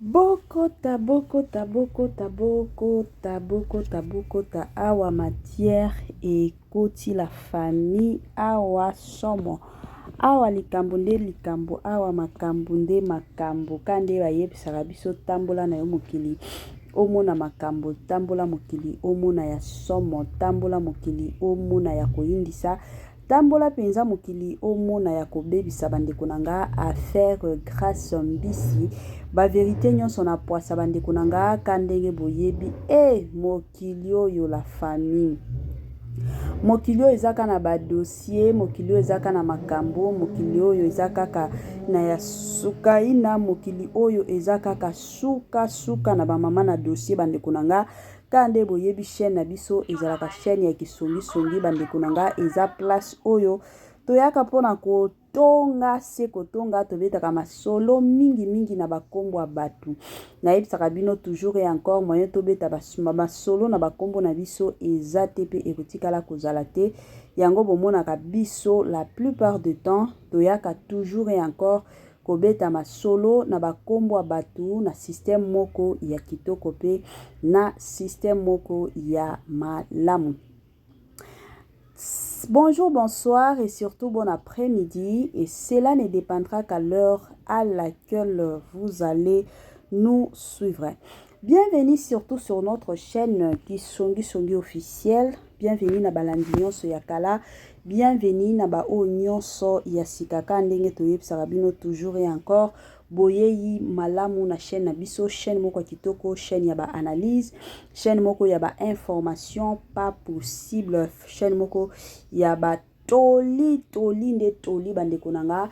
Bokota awa matière et koti la famille awa somo awa likambo nde likambo awa makambo nde makambo kande bayebisaka biso tambola na yo mokili omona makambo tambola mokili omona ya somo tambola mokili omona ya koyindisa tambola penza mokili omona ya kobebisa bandeko na nga affaire grâce mbisi ba vérité nyonso na poisa bandeko na nga kandenge boyebi mokili oyo la famille mokili oyo ezaka na ba dossier mokili oyo ezaka na makambo mokili oyo ezaka kaka na ya sukaina mokili oyo ezaka kaka suka na ba mama na dossier bandeko na nga kande boyebi chaîne na biso ezalaka chaîne ya kisongi bandeko na nga eza place oyo toyaka mpona kotonga se kotonga tobetaka masolo mingi na bakombo ya bato nayebisaka bino toujours et encore moyen tobeta masolo na bakombo na biso eza te pe ekotikala kozala te yango bomonaka biso la plupart du temps toyaka toujours et encore kobeta masolo na bakombo ya bato na système moko ya kitoko pe na système moko ya malamu. Bonjour, bonsoir et surtout bon après-midi et cela ne dépendra qu'à l'heure à laquelle vous allez nous suivre. Bienvenue surtout sur notre chaîne Kisongi officielle. Bienvenue na balandi nyonso ya kala. Bienvenue na ba o nyonso ya sikaka ndenge toyebisaka bino toujours et encore. Boyeyi malamu na chaîne na biso chaîne moko kitoko chaîne ya ba analyse chaîne moko ya ba information pas possible chaîne moko ya ba toli bandeko nanga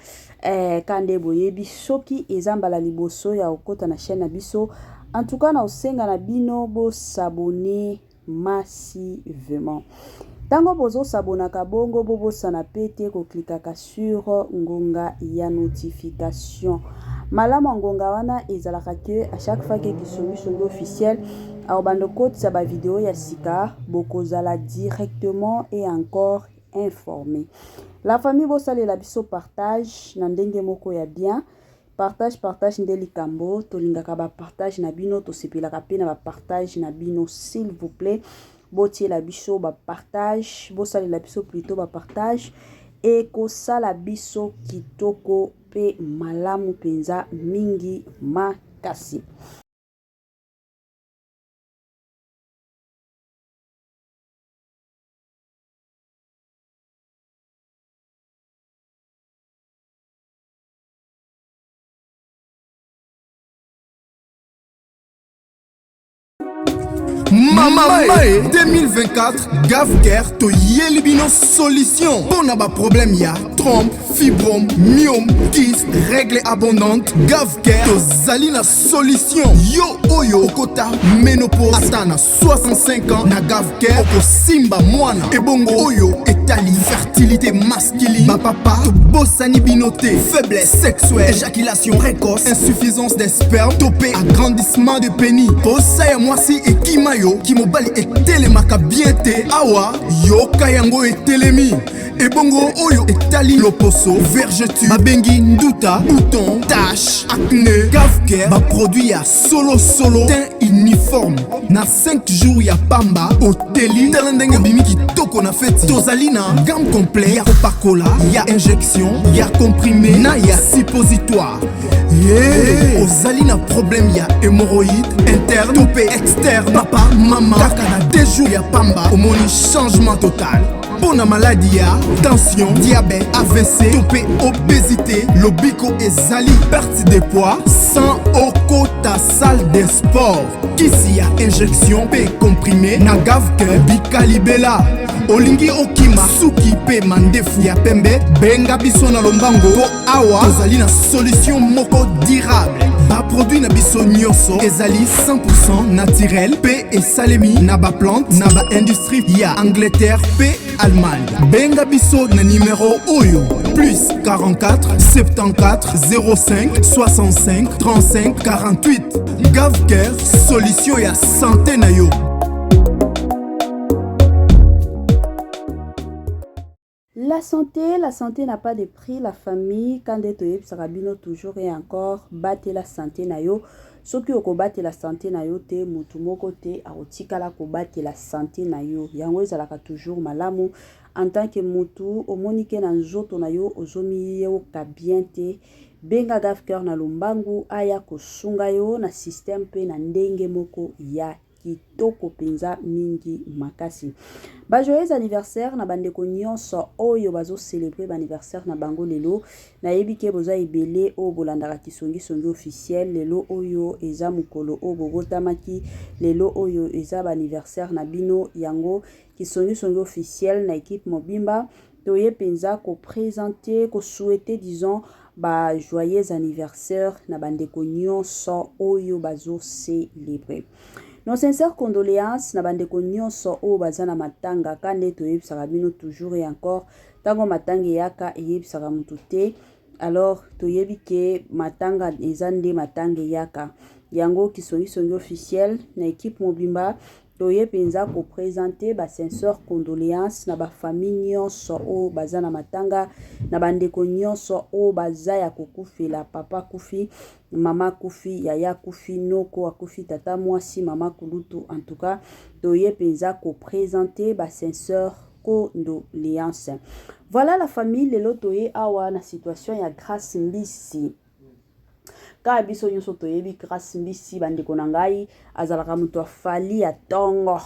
kande boyebi soki ezambala liboso ya okota na chaîne na biso en tout cas na osenga na bino bo s'abonner massivement. Tango bozo sabonaka bongo bobo sana pete ko klikaka sur ngonga ya notification. Malama ngonga wana ezalaka ke à chaque fois que Kisongi officiel au bando code sa ba vidéo ya sika bokozala directement et encore informé. La famille bosale la biso partage na ndenge moko ya bien. Partage nde likambo tolingaka ba partage na bino to sepelaka pe na ba partage na bino s'il vous plaît. Botie la biso ba partage, bosale la biso plutôt ba partage et kosala biso kitoko pe malamu penza mingi makasi. Mama 2024 Gavker to yelibino solution pour na ba problème ya trompe fibrome myome kyste règle abondante Gavker to zali na solution yo oyo okota ménopause atana 65 ans na Gavker oko simba mwana ebongo oyo etali fertilité masculine ba papa to bosani binoté faiblesse sexuelle éjaculation précoce insuffisance des spermes topé agrandissement de pénis posa ya mwasi ekimayo kimobali etelemaka bien te awa yoka yango etelemi ebongo oyo etali loposo vergeture babengi nduta bouton tache acné Gavker baproduit ya solo teint uniforme na 5 jours ya pamba oteli tala ndenge obimi kitoko na feti tozali na gamme complet ya kopakola ya injection ya comprimé na ya suppositoire ozali na problème ya hémorroïde interne to pe externe papa mama kaka na 2 jours ya pamba omoni changement total. Pour la maladie ya tension, diabète, AVC, topé, obésité, lobiko ezali perte de poids sans okota salle de sport. Kisi ya injection pe comprimé na Gavker bikalibela olingi okima suki pe mandefu ya pembe benga biso na lombango po awa tozali na solution moko durable ba produit na biso nyonso ezali 100% naturel pe esalemi na ba plante na ba industrie ya Angleterre pe Allemagne. Benga biso na numéro oyo plus 44 74 05 65 35 48 Gavker solution ya santé na yo. La santé n'a pas de prix. La famille, quand tu es toujours et encore, battez la santé na yo. soki okobatela santé na yo te mutu moko te akotikala kobatela santé na yo yango ezalaka toujours malamu en tant que mutu omoni ke na nzoto na yo ozomiyoka bien te benga Gavker na lombangu aya kosunga yo na système pe na ndenge moko ya kitoko penza mingi makasi. Ba joyeux anniversaire na bandeko nyonso oyo bazo célébrer ba anniversaire na bango lelo na yebi ke boza ebele o bolandaka kisongi songi officiel lelo oyo eza mukolo o bobotamaki lelo oyo eza ba anniversaire na bino yango kisongi songi officiel na équipe mobimba toye penza ko présenter ko souhaiter disons ba joyeux anniversaire na bandeko nyonso oyo bazo célébrer. Nos sincères condoléances na bandeko nyonso o bazana matanga kande toyebisaka bino toujours et encore tango matanga yaka eyebisaka mutu te alors toyebi ke matanga ezande matanga yaka yango kisongi officiel na équipe mobimba toye penza ko présenter ba sincères condoléances na ba famille nyonso o bazana matanga na bandeko nyonso o bazaya kokufela papa kufi mama kufi yaya kufi noko akufi tata mwasi mama kulutu en tout cas toye penza ko présenter ba sincères condoléances. Voilà la famille lelo toye awa na situation ya Grâce Mbisi. Ka biso nyonso toyebi Grâce Mbisi bandeko na ngai azalaka mutu afali ya tongo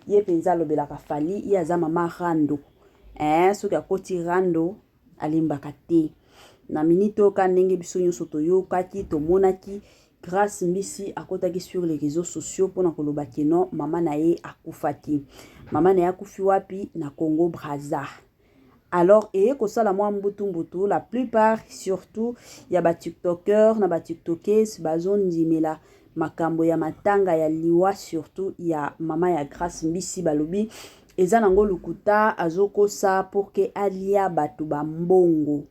ye penza lobelaka fali ye aza mama rando soki akoti rando alimbaka te na minito ka ndenge biso nyonso toyokaki tomonaki Grâce Mbisi akotaki sur les réseaux sociaux pona koloba keno mama na ye akufaki mama na ye akufi wapi na Congo Brazza. Alors, et que ça la moi mbutu la plupart surtout ya ba tiktokers na ba tiktokers bazon dimela makambo ya matanga ya liwa surtout ya mama ya Grâce Mbisi balobi eza nango lukuta azoko sa pour que alia batu ba mbongo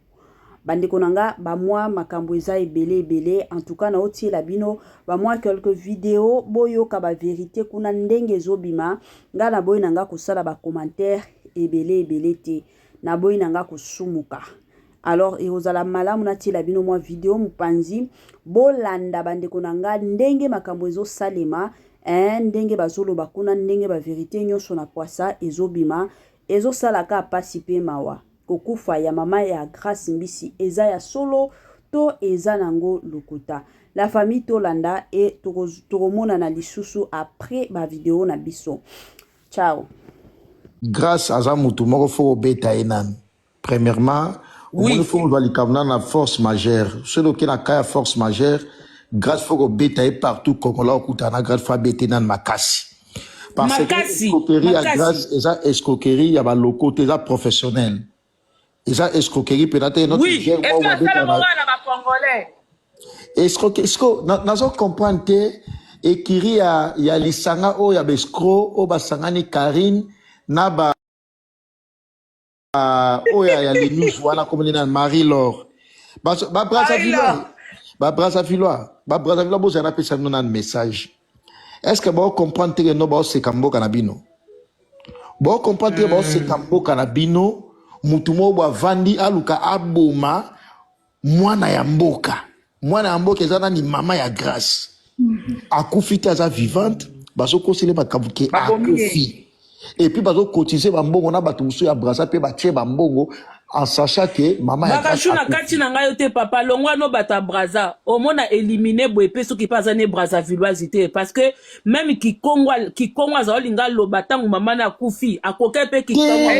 bandeko nanga ba moi makambo eza ebele en tout cas na otie la bino ba moi quelques vidéos boyo ka ba vérité kuna ndenge zobima nga na boy nanga ko sala ba commentaire ebele te na boy nanga kusumuka. Alors ezala malamu na tila bino mwa video mupanzi bolanda bandeko nanga ndenge makambo ezo salema ndenge bazolo bakuna ndenge ba vérité nyonso na poisa ezobima ezo salaka pasi pe mawa kokufa ya mama ya Grâce Mbisi eza ya solo to eza nango lukuta la famille tolanda et tokomona na lisusu après ba video na biso. Ciao. Grâce à ça, mutu faut beta enan. Premièrement, oui, faut na force majeure. Celui qui na kaya force majeure, grâce faut beta partout Kongola okutana grâce faut beta enan makasi. Parce que escroquerie à grâce, eza escroquerie ya ba locaux eza professionnel. Eza escroquerie peut-être notre oui, et ça c'est le moment na ba congolais. Escroquerie nazo comprendre que ekiri ya lisanga o ya bescro o basangani Karine Naba oya ya les news wana comme na Marie-Laure ba Brazzaville bo zana pesa non un message. Est-ce que vous comprenez que no ba se kambo kanabino bo comprendre que ba se kambo kanabino mutu mo ba vandi aluka aboma mwana ya mboka ezana ni mama ya Grâce akufita za vivante baso kosele bakabuke akufi. Et puis bazo cotiser bambongo na batusu ya Brazza pe batie bambongo en sachant que maman ya Grâce na kati na ngai te papa longwa no bata Brazza au moins a éliminé boepe so ki pas ane Brazzavilloisité parce que même ki kongwa za olinga lo batangu mama na kufi akoke pe ki kongwa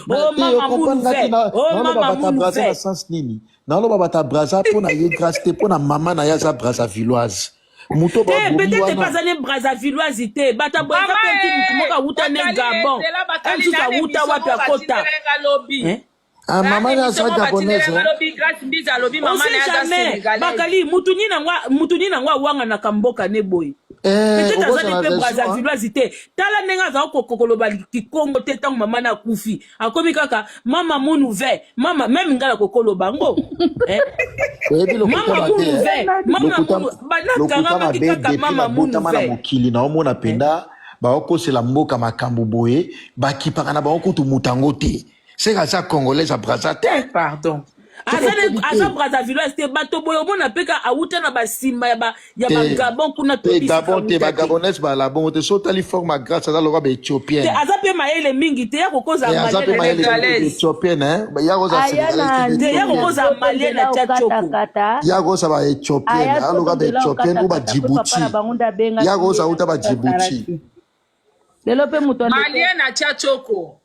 oh mama munu ve sens nini na lo bata Brazza pona ye Grâce te pona mama na ya za Brazzavilloise. Peut-être pas allé Brazzavilloisité bata boya penti mutu moka wuta ne Gabon elle tout a wuta wapi akota maman ya za gabonaise Grâce Mbisi alobi maman ya za sénégalais bakali mutu ni na ngwa wanga na kamboka ne boy peut-être azali pe Brazzavilloisité tala nenga za kokoloba kikongo te tango maman na kufi akomi kaka mama munu ve mama même ngala kokoloba ngo mama munu ve mama banakanga kaka mama munu ve mokili na omona penda ba okosela mboka makambo boye bakipaka na ba okutu mutango te c'est ça congolaise à Brazza pardon aza Brazzaville te bato boyo mona peka auta na basimba ya bagabon kuna to Gabon te bagabonese bala bon te sotali forme grâce à la be éthiopienne te aza pe maele mingi te ya kokoza malien éthiopienne hein ya koza sénégalais te ya kokoza malien na tchako ya koza ba éthiopienne aloka be éthiopienne ou ba Djibouti ya koza uta ba Djibouti lelo pe muto malien na tchako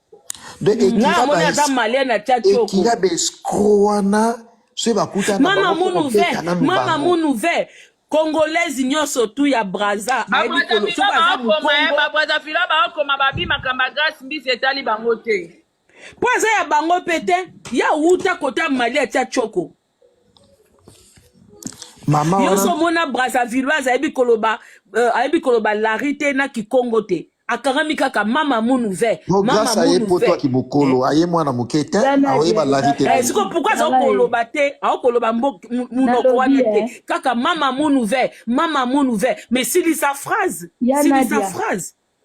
de ekira be skroana se bakuta na mama mounouvert congolaise nyonso tu ya Brazza Brazzaville bakoma babimaka grâce mbisi etali bango te po aza ya bango pe te ya wuta kota mali ya tia choko nyonso mona Brazzavilloise ayebi koloba lari te na kikongo te akarami kaka mama mounouvert grâce à toi qui mokolo aye mwana mokete aoyeba larité siko pourquoi ça koloba te akoloba munoko wana te kaka mama mounouvert mais sili sa phrase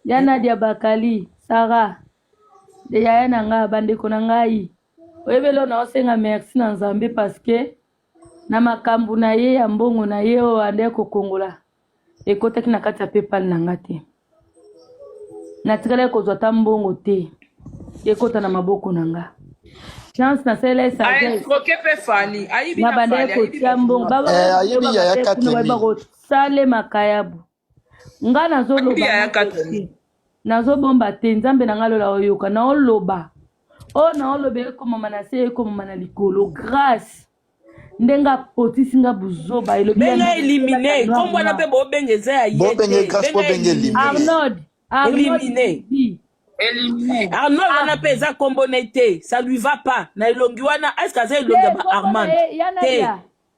yana dia bakali Sarah de yaya nanga bandeko na ngai oyebelo na osenga merci na Nzambe parce que na makambu na ye ya mbongo na ye o ande ko kongola ekotaki na kati ya PayPal nanga te na tikala kozwa ta mbongo te ekota na maboko nanga chance na sele sa na bande ko tia mbongo baba ayibi ya 4000 sale makayabu nga nazobomba te Nzambe na ngalola oyoka na oloba na olobe ko mama na se ko mama na likolo grâce ndenga potisi nga buzoba elobi benga éliminer kombo na pe bo bengeza ya yete benge grâce po benge éliminer éliminé. Arnold wana pe eza kombo nete, ça lui va pas. Na elongi wana est-ce que ça elongi ba Armand?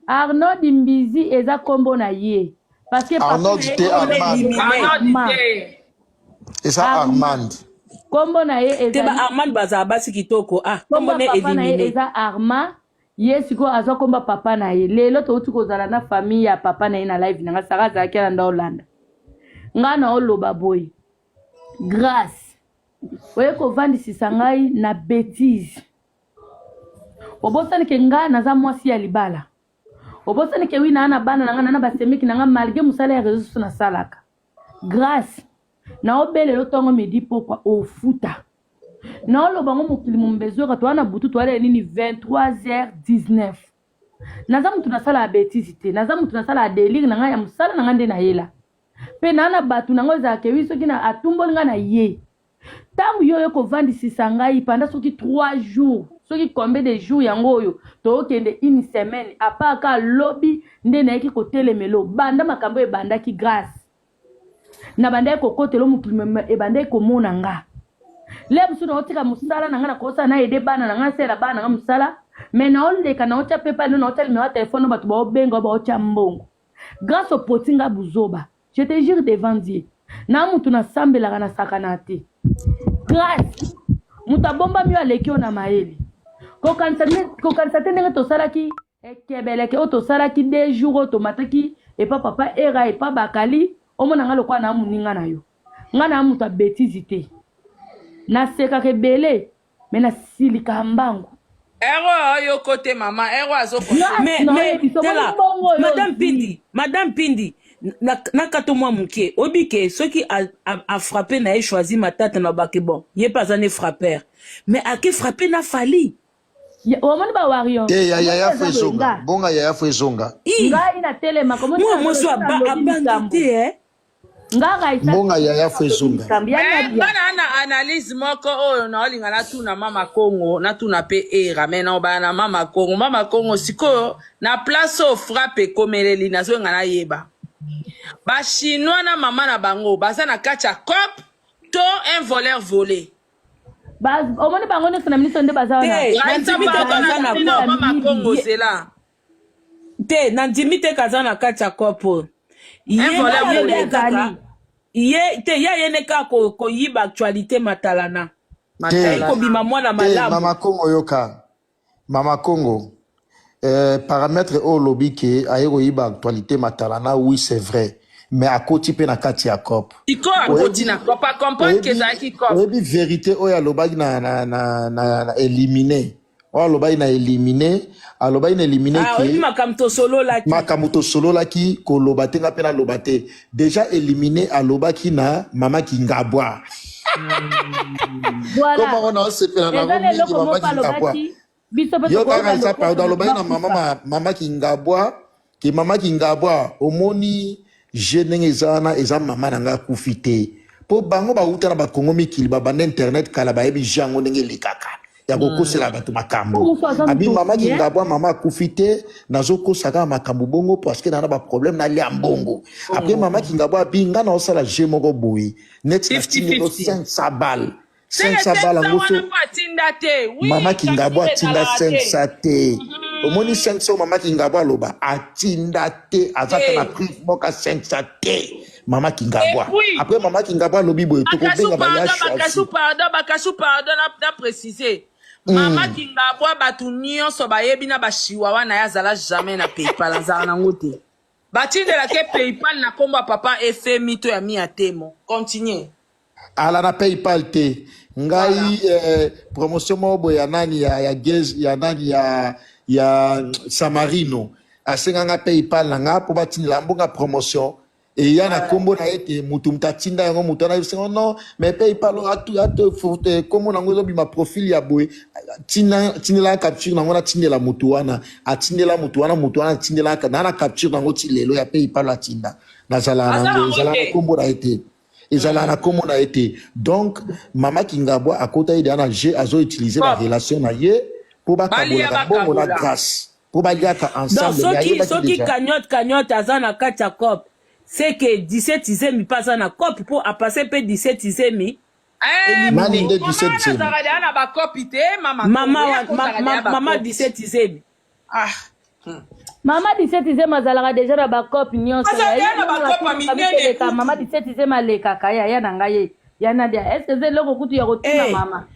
Arnold Mbizi eza kombo na ye. Parce que Arnold te Armand. Et ça Armand. Kombo na ye eza Armand baza basi kitoko. Kombo na éliminé. Eza Armand. Ye siko azo komba papa na ye. Lelo to uti kozala na famille ya papa na ye na live nanga Sarah zaki na Ndolanda. Ngana oloba boy. Grâce. Oye ko vandisisa ngai na bêtise. Obosani ke nga naza mwasi ya libala. Obosani ke wina ana bana nanga na basemiki nanga malgré musala ya réseau na salaka. Grâce. Na obele lotongo midi pokwa ofuta. Na oloba ngo mokili mumbezo ka twana butu twale nini 23h19. Naza mutu na sala ya bêtise te. Naza mutu na sala ya délire nanga ya musala nanga nde na yela. Pe nana batu nango za kewi soki na atumboli nga na ye. Tangu yo ko vandisisa ngai pendant soki 3 jours. Soki combien de jours yango yo. To kende une semaine. Apa ka lobby nde na yeki ko telemelo. Banda makambo e banda ki grâce. Na banda ko kotelo mukilime e banda ko mona nga. Le musu na otika musala nanga na kosa na ede bana nanga sela bana nanga musala. Mais na olde kana ocha pepa no na hotel me wa téléphone batu ba obenga ba ocha mbongo. Grâce au potinga buzoba. Je te jure devant Dieu. Na mutu na sambela na sakanate. Grâce. Muta bomba mi alekio na maeli. Ko kansate nenge to salaki ekebeleke o to salaki 2 jours automatiki et papa era et pas bakali o mona ngalo kwa na muninga na yo. Ngana muta bêtise te. Na seka ke bele mais na silika mbangu. Ero yo côté maman, ero azoko. Mais Madame Pindi nakato mwa muke obike soki a frappé na e choisi matata na bake bon ye pas un frappeur mais a ke frappé na fali omoni ba warion ya fezonga bonga ya fezonga nga ina telema komo moi so abandité nga isa bonga ya fezonga bana analyse moko oyo na olinga na tuna mama Kongo na tuna pe era mais na bana mama Kongo siko na place au frappe komeleli na zo ngana yeba ba chinois na mama na bango baza na kacha cop to un voleur volé bas omoni bango ne sana ministre nde baza na mama Kongo zela te na ndimite kaza na kacha cop un voleur volé ye ne ka ko yiba actualité matalana ko bima mwana malamu mama Kongo yoka mama Kongo paramètre au lobby ke ayeko yiba actualité matalana oui c'est vrai mais à côté pe na kati ya cop iko a côté na cop pas comprendre que ça qui cop oui vérité o ya lobaki na éliminer aloba ina éliminé que makamuto solo laki koloba te nga pena loba te déjà éliminé aloba ki na mama Kingabwa. Voilà. Comment on a sepela na mama Kingabwa. Yo kaka ça pardon aloba ina mama Kingabwa ki mama Kingabwa omoni jeune ezana eza mama nanga kufite. Po bango ba uta na ba Kongo mikili ba banda internet kala ba yebi jango ndenge likaka. Ya kokosela bato makambo abi mama Kingabwa mama kufite nazo kosaka makambo bongo parce que na ba problème na lia mbongo après mama Kingabwa binga na osala je moko boui next 500 balles 500 balles ngoso mama Kingabwa tinda 500 te omoni 500 mama Kingabwa loba atinda te azaka na prix moka 500 te mama Kingabwa après mama Kingabwa lobi boy to ko benga ba ya choisi pardon na préciser mama Kingabwa batu nyonso bayebi na bashiwawa na yazala jamais na PayPal azala na ngote batindela ke PayPal na komba papa FMI to ya mia temo continue ala na PayPal te ngai promotion mobo ya nani ya gez ya nani ya Samarino asenganga PayPal na nga po batindela mbonga promotion et ya na kombo na ete mutu mtatinda yango mutu na yebisa non mais PayPal atu fote komo nango zo bima profil ya boy tinela capture nango na tindela mutu wana atindela mutu wana tindela na capture nango tilelo ya PayPal atinda nazala na kombo na ete ezala na kombo na ete donc mama Kingabwa akota ide na je azo utiliser la relation na ye pour bakabola bongo na grâce pour baliaka ensemble donc soki cagnotte azana kati ya cop c'est que 17 izemi pasa na cop pour a passer pe 17 izemi mani nde 17 izemi mama 17 izemi mama 17 izemi azalaka déjà na ba cop nyonso mama 17 izemi alekaka ya na ngai ya Nadia est-ce que c'est loko kutu ya rotuna mama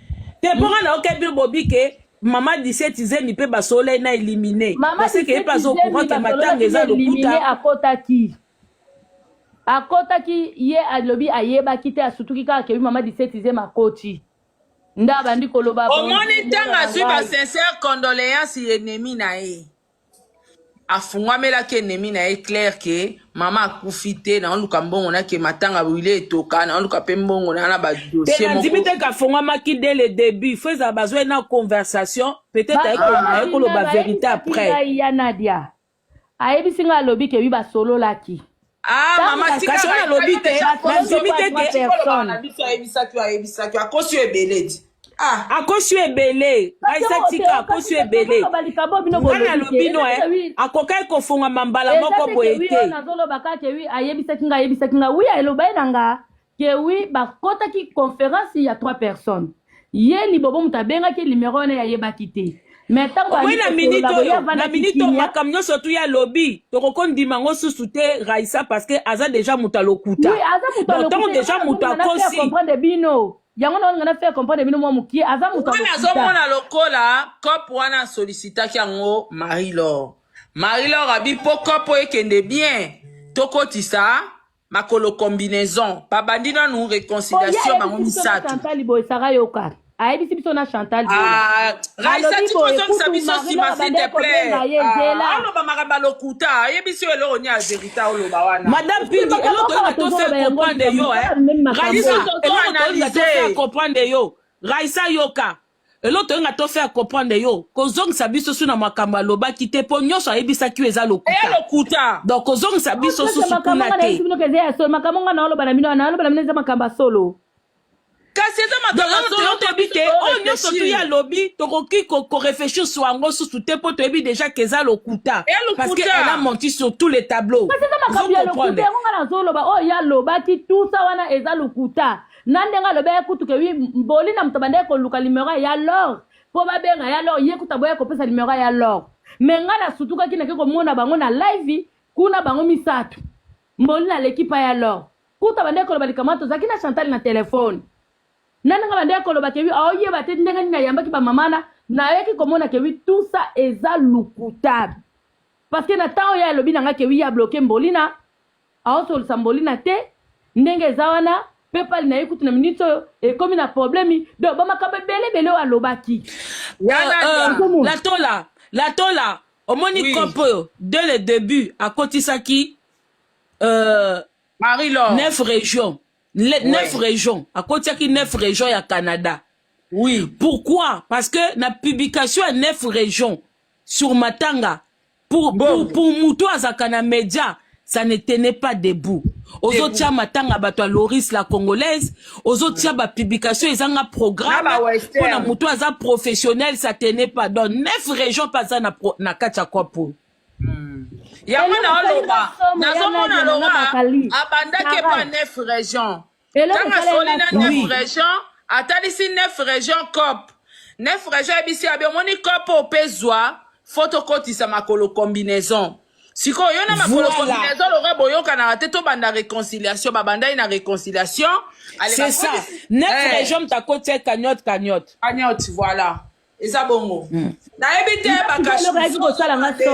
te ponga na okebi bobi ke mama 17 izemi pe basole na éliminé parce que pas au courant que matanga eza lokuta akotaki ye alobi ayebaki te asutuki kaka kebi mama 17 izemi akoti nda bandi koloba omoni ntango azwi basincere condoléance ennemi na ye afungwamelaki ennemi na ye clair ke mama akufi te na oluka mbongo nake matanga bwile etoka na oluka mpe mbongo na badossier moko ndimi te kafungwamaki dès le début faut eza bazwa na conversation peut-être ayekoloba vérité après ya Nadia ayebisi nga alobi kebi basololaki mama kasi wana lobi te nazimi te ke ayebisaki akosi ebele di akosi ebele aisatika akosi ebele ngana alobi no akokai kofungama mbala moko boye te nazoloba kaka wi ayebisaki nga wi elobai na nga ke wi bakotaki conférence ya 3 personnes ye libobo moto abengaki numéro wana yayebaki te oui, na minute makambo nyonso tu ya lobi tokokondima ngo susu te Raissa parce que aza déjà muta lokuta donc tant déjà muta akosi comprendre bino yango na ngana faire comprendre bino mo muki aza muta lokuta on azomona lokola cop wana sollicitaki yango Marie-Laure abi po cop ekende bien tokotisa makolo combinaison babandi na nous réconciliation bango misatu ayebisi biso na Chantal Raissa tikozongisa biso nsima s'il te plaît aloba makambo lokuta ayebisi eloko ni ya vérité oloba wana madame Pingi eloko toyinga tofaire comprendre yo Raissa eloko toyinga tofaire comprendre yo Raissa yoka eloko toyinga tofaire comprendre yo kozongisa biso su na makambo alobaki te mpo nyonso ayebisaki yo eza lokuta donc kozongisa biso susu kuna te makambo nga na oloba na bino eza makambo solo kasi eza makambo toyebi te oyo nyonso tu ya lobi tokoki korefléchir sur yango susu te mpo toyebi déjà ke eza lokuta parce que elle a menti sur tous les tableaux kasi eza makambo ya lokuta yango nga nazoloba oyo ya lobaki tusa wana eza lokuta na ndenge alobi ekutu ke wi mboli na moto banda ekoluka numero ya lor mpo babenga ya lor ye kuta boya kopesa numero ya lor me nga nasutukaki nake komona bango na live kuna bango misato mboli na lekipa ya lor kuta banda ekoloba likamwa tozalaki na Chantal na telefone nanga bande koloba kewi aoyeba te ndenge nini ayambaki bamamana nayeki komona kewi tout ça eza lukutable parce que na temps ya lobi nanga kewi ya bloqué mbolina aosolisa mbolina te ndenge eza wana PayPal na écoute na minute et comme il a problème donc ba makambe belé o alobaki la tola au moni kopo dès le début à Kotisaki Marie-Laure 9 régions 9 régions à Kotisaki 9 régions à Canada. Oui. Pourquoi? Parce que la publication à 9 régions sur Matanga pour Moutou Azakana Média, ça ne tenait pas debout. Aux autres, il Matanga Batwa Loris la Congolaise, aux autres, il y a publication, ils ont un programme pour la Moutou Aza professionnel, ça tenait pas. Donc 9 régions pas ça na kacha kwapo. Yamona oloba, nazomona loba, abandake pa 9 régions. Tanga solina 9 régions. Atalisi 9 régions COP. 9 régions ebisi abemoni COP au pezwa photocopie makolo combinaison. Siko yona makolo combinaison lora boyoka na te to banda réconciliation babanda ina réconciliation. C'est ça. 9 régions ta côté cagnotte. Cagnotte voilà. Eza bongo. Na ebite bakashu.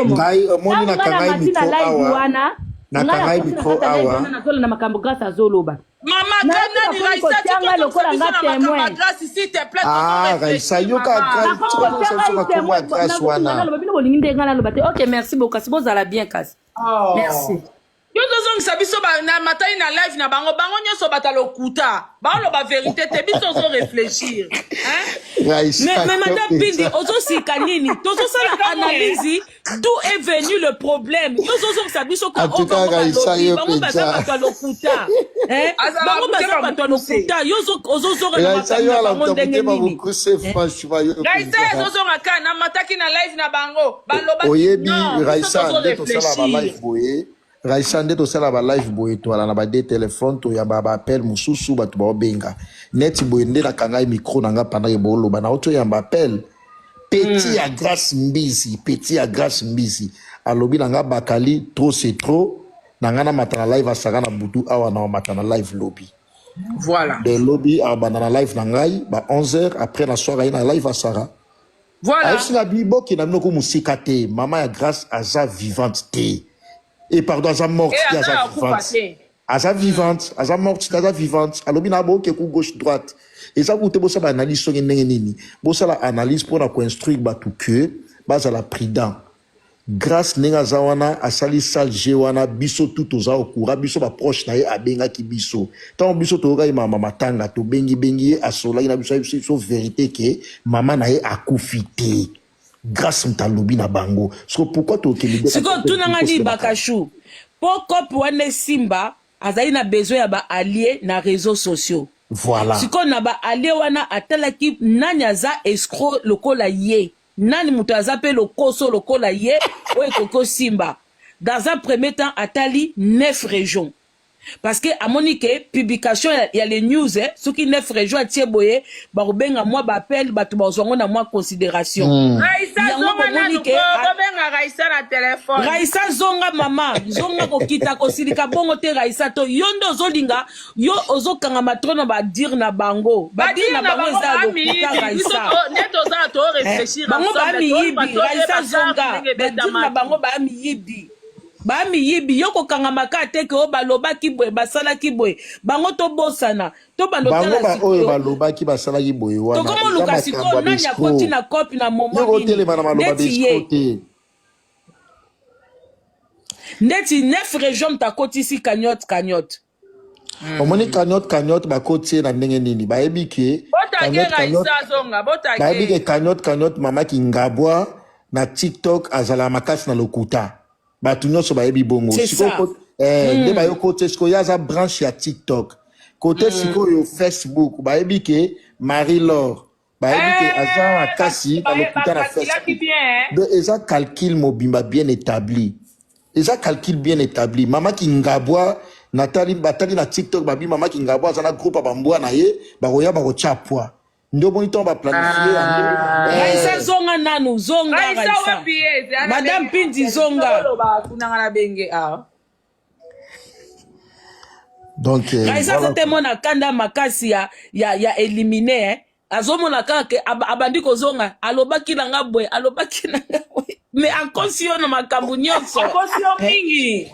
Ngai omoni na kangai miko awa. Na kangai miko awa. Na makambo grâce à Zoloba. Maman, quand on Raissa, tu peux grâce s'il te plaît. Ah, Raissa, ok, merci beaucoup. C'est bon, ça va bien, Kassi. Merci. Yo zozong sabiso ba na matai na live na bango nyoso batalo kuta. Ba lo ba vérité te biso zo réfléchir. Hein? Mais madame Pindi, ozo sikanini, tozo sala analyse d'où est venu le problème. Yo zozong sabiso ka bango batalo kuta. Hein? Bango batalo kuta. Yo ozo zo na bango ndenge nini. Raissa zozo ngaka na mataki na live na bango. Ba lo ba Oyebi Raissa ndeto sala ba live boye. Raissa ndeto sala ba live boye to ala na ba de téléphone to ya ba appel mususu batu ba obenga neti boye nde na kangai micro nanga pendant ebolo ba na oto ya ba appel petit à grâce mbisi alobi nanga bakali trop c'est trop nanga na matana live asaka na butu awa na matana live lobby voilà de lobby a banana live nangai ba 11h après la soirée na live asara voilà aisina bibo ki na mnoko musika te mama ya grâce aza vivante te. Et pardon, aza morte, aza vivante, aza morte, aza vivante. Alors bina bo ke ku gauche droite. Et ça vous te bossa ba analyse so ngene nini. Bossa la analyse pour na construire batu que basa la prudent. Grâce nenga zawana asali sal jewana biso tout oza okura biso ba proche na ye abenga ki biso. Tant biso to ga mama matanga to bengi asola ina biso so vérité que maman na ye akufite. Grâce mtalobi na bango. So pourquoi to kelide? Siko tunanga di bakashu. Poko pwane simba azali na besoin ya ba alliés na réseaux sociaux. Voilà. Siko na ba alliés wana atalaki nani aza escroc lokola ye. Nani mutu aza pe lokoso lokola ye o ekoko simba. Dans un premier temps atali 9 régions. Parce que à monique publication il y a les news ceux qui 9 régions à Tieboye ba rubenga moi ba appel ba tubazongo na moi considération. Raissa zonga na rubenga Raissa na téléphone. Raissa zonga mama zonga ko kita ko silika bongo te Raissa to yondo zolinga yo ozokanga matrono ba dire na bango ba dire na bango za ko Raissa neto za to réfléchir bango ba mi yibi Raissa zonga ba dire na bango ba mi yibi ba mi yibi yoko kanga makate ke o baloba kibwe basala kibwe bango to bosana to balotala bango ba oyo baloba ki basala kibwe wana to komo lukasi ko nanya koti na copie na momo yoko tele mana maloba biscoté ndeti 9 régions ta koti si cagnotte omoni cagnotte ba koti na ndenge nini ba yebi ke ba yebi ke cagnotte mama ki ngabwa na TikTok azala makasi na lokuta. Batu nyonso bayebi bongo siko nde bayo kote siko yaza branche ya TikTok kote siko yo Facebook bayebi ke Marie-Laure bayebi ke aza makasi na lokuta na Facebook de eza calcul mobimba bien établi mama ki ngabwa natali batali na TikTok babi mama ki ngabwa aza na groupe bambwa na ye bakoya bakochapwa ndo bonito ba planifier Raissa zonga nanu zonga Raissa madame Pindi zonga donc Raissa c'était mon akanda makasi ya éliminé azomona kaka abandi ko zonga alobaki nanga boy mais akosi yo na makambo nyonso akosi yo mingi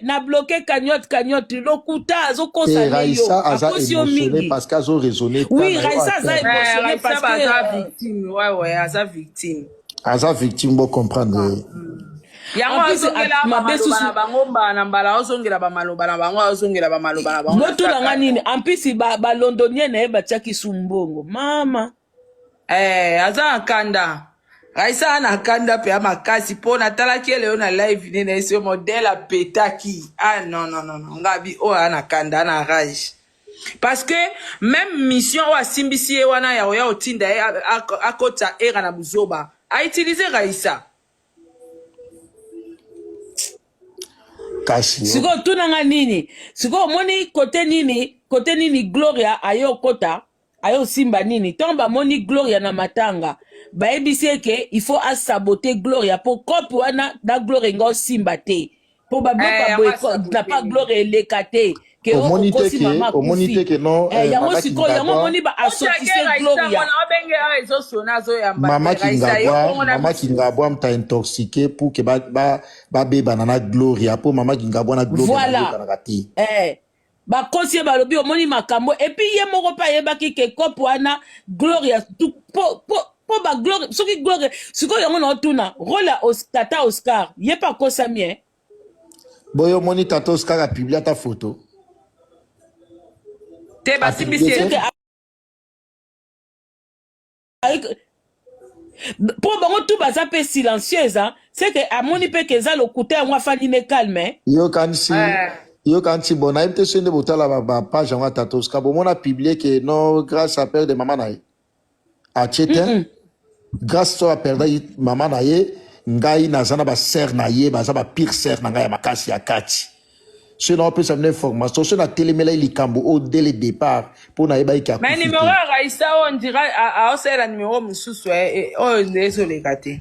na bloqué cagnotte lokuta azokosa yo akosi yo mingi parce que azo raisonner oui Raissa aza émotionné parce que aza victime bo comprendre yango azongela bamaloba na bango mbala mbala azongela bamaloba na bango azongela bamaloba na bango botulanga nini ampisi balondonien na ye batiaki sumbongo mama aza akanda Raissa na kanda pe makasi po na talaki leo na live nene ese modèle apetaki non ngabi ana kanda ana rage parce que même mission wa simbisi e wana ya otinda akota era na buzoba a utiliser Raissa kasi siko tunanga nini siko moni kote nini Gloria ayo kota ayo simba nini tomba moni Gloria na matanga baebisi ke il faut saboter Gloria pour kopi wana da Gloria ngo simba te pour baboka boyko na pas Gloria elekate ke okosi mama omonite ke non yango siko yango moni ba associer Gloria mama Kingabwa mta intoxiqué pour que ba beba na Gloria pour mama Kingabwa na Gloria voilà bakosi balobi omoni makambo et puis ye moko pa yebaki ke kopi wana Gloria po ba Gloria soki Gloria siko yango na otuna rôle tata Oscar ye pa kosa mien boyo moni tata Oscar a publié ta photo te basimbisi po bango tu baza pe silencieuse c'est que amoni pe ke za lokuta yango afani ne calme yo kansi bon na mte sende botala ba page yango tata Oscar bon mona publié que non grâce à père de maman na a chete grâce à perdre maman na ye ngai nazana ba sœur na ye baza ba pire sœur na ngai makasi ya kati sinon on peut s'amener information sur la télémela likambo au dès le départ pour na yeba ki mais numéro Raissa on dira a osela numéro mususu o désolé kate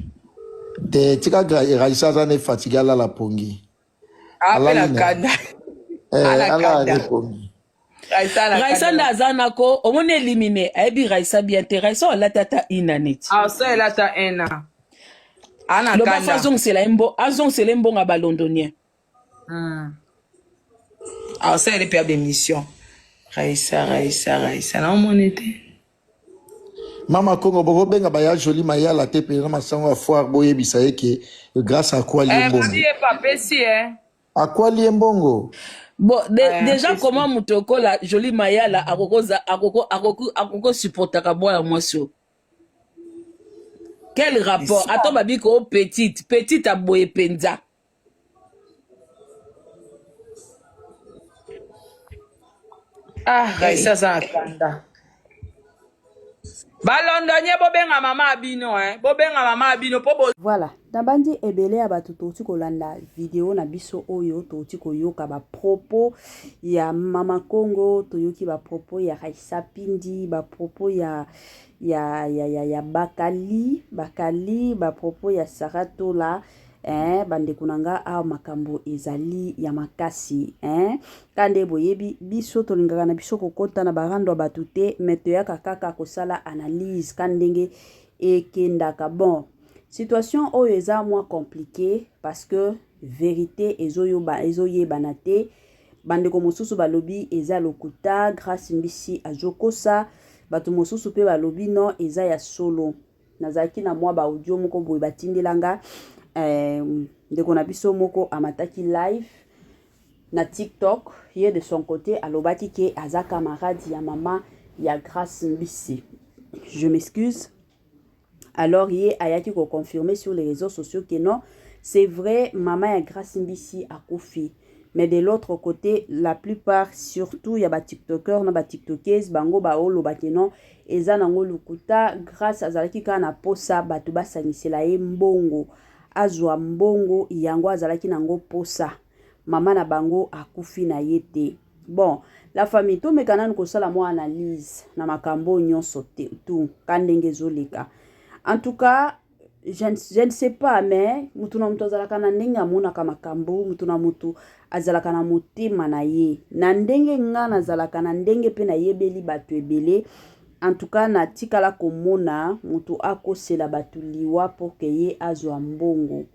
te tika Raissa zane fatigué la pongi ala kanda ala pongi Raissa ndaza nako omone éliminer ayebi Raissa bien te Raissa la tata inaneti ça la ta ena ana kanda lo bazong c'est lembo nga balondonien ça elle perd des missions Raissa na monete mama Congo boko benga baya joli maya la te pe na masango a foire boye bisaye ke grâce à quoi liembongo pas pesi à quoi liembongo. Bon, déjà comment mutoko la jolie mayala akoko supportaka boya mwasio. Quel rapport? Attends babi ko petite a boye penza. Raissa za kanda. Balondonye bobenga mama abino bobenga mama abino po voilà nabandi ebele ya bato touti kolanda video na biso oyo touti koyoka ba propos ya mama Congo toyoki ba propos ya Raissa Pindi ba propos ya Bakali ba propos ya Saratola bande kunanga a makambo ezali ya makasi kande boyebi biso tolingaka na biso kokota na barando batute meto ya kaka kosala analyse kandenge ekendaka bon situation oyo eza moins compliqué parce que vérité ezoyebana te bandeko mosusu balobi eza lokuta grâce mbisi azokosa bato mosusu pe balobi non eza ya solo nazaki na mwa ba audio moko boye batindelanga ndeko na biso moko amataki live na TikTok ye de son côté alobaki ke aza camarade ya mama ya Grâce Mbisi. Je m'excuse. Alors ye ayaki ko confirmer sur les réseaux sociaux que non, c'est vrai maman ya Grâce Mbisi a kofi. Mais de l'autre côté, la plupart, surtout, il y a des TikTokers, des TikTokers, bango ba olo bakeno, eza nango lukuta grâce à zalaki kana posa batuba sangisela ye mbongo. Azwa mbongo yango azalaki nango posa mama na bango akufi na yete. Bon, la famille to mekana ko sala mo analyse na makambo nyonso tout kandenge zoleka. En tout cas, je ne sais pas mais mutu na mutu azalaka na ndenge amonaka makambo, mutu na mutu azalaka na motema na ye na ndenge nga nazalaka na ndenge pe na yebeli bato ebele. en tout cas na tikala komona mutu akosela batu liwa pour que ye azwa mbongo.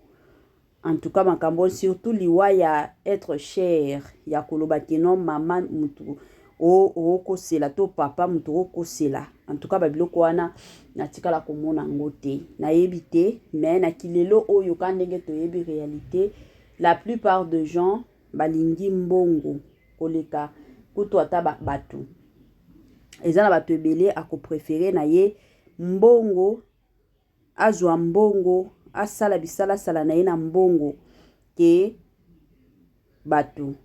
En tout cas makambo surtout liwa ya être cher ya koloba keno mama mutu o kosela to papa mutu o kosela. En tout cas babiloko wana na tikala komona ngote na yebite mais na kilelo oyo kandenge to yebi réalité la plupart de gens balingi mbongo koleka kutu ata batu ezana batu ebele ako préférer na ye mbongo azwa mbongo asala bisala sala na ye na mbongo ke batu.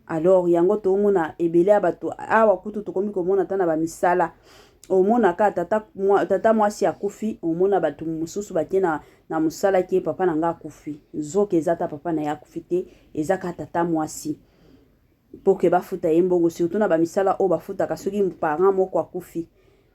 Alors yango to mona ebele abatu awa kutu to komi komona tana ba misala omona ka tata mwasi akufi omona batu mususu bakena na musala ke papa na nga akufi zoke ezata papa na ya akufi te ezaka tata mwasi pour que bafuta yembongo surtout na ba misala o bafuta kasoki parent moko akufi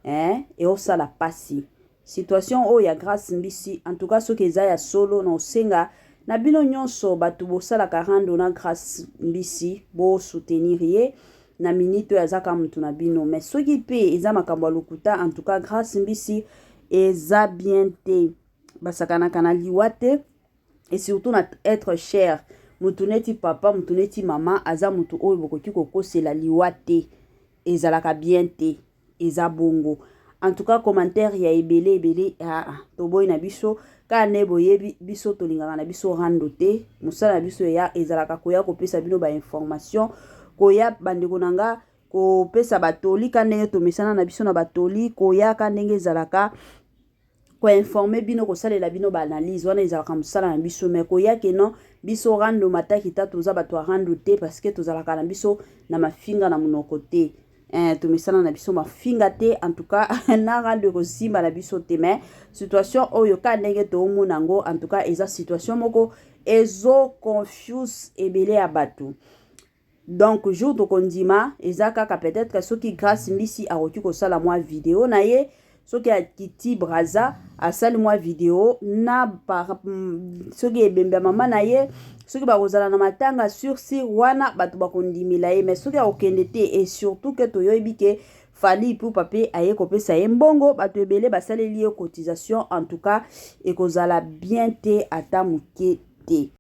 et o sala pasi situation o ya grâce mbisi en tout cas soki eza ya solo na osenga na bino nyonso batu bosala karando na grâce mbisi bo soutenir ye na minute ya zaka mutu na bino mais soki pe eza makambo lokuta en tout cas grâce mbisi eza bien te basakana kana liwate et surtout na être cher mutu neti papa mutu neti mama aza mutu oyo bokoki kokosela liwate ezalaka bien te eza bongo. En tout cas commentaire ya ebele toboy na biso ka ne boyebi biso tolingaka na biso rando te musala na biso ya ezalaka koya kopesa bino ba information koya bandeko nanga kopesa batoli ka ndenge tomesana na biso na batoli koya ka ndenge ezalaka ko informer bino kosalela bino ba analyse wana ezalaka musala na biso mais koya ke non biso rando mataki tatu za bato rando te parce que tozalaka na biso na mafinga na monoko te. Tomesana na biso mafinga te en tout cas na rando kosimba na biso te mais situation oyo ka ndenge to monango en tout cas eza situation moko ezo confuse ebele ya bato. Donc jour to kondima eza kaka peut-être soki grâce mbisi aroki kosala mwa vidéo na ye soki akiti braza asali mwa vidéo na soki ebembe mama na ye soki bakozala na matanga sursi wana bato bakondimila ye mais soki akokende te et surtout que toyoyebi ke fali pour pape aye kopesa ye mbongo bato ebele basaleli ye cotisation en tout cas ekozala bien te ata moke te.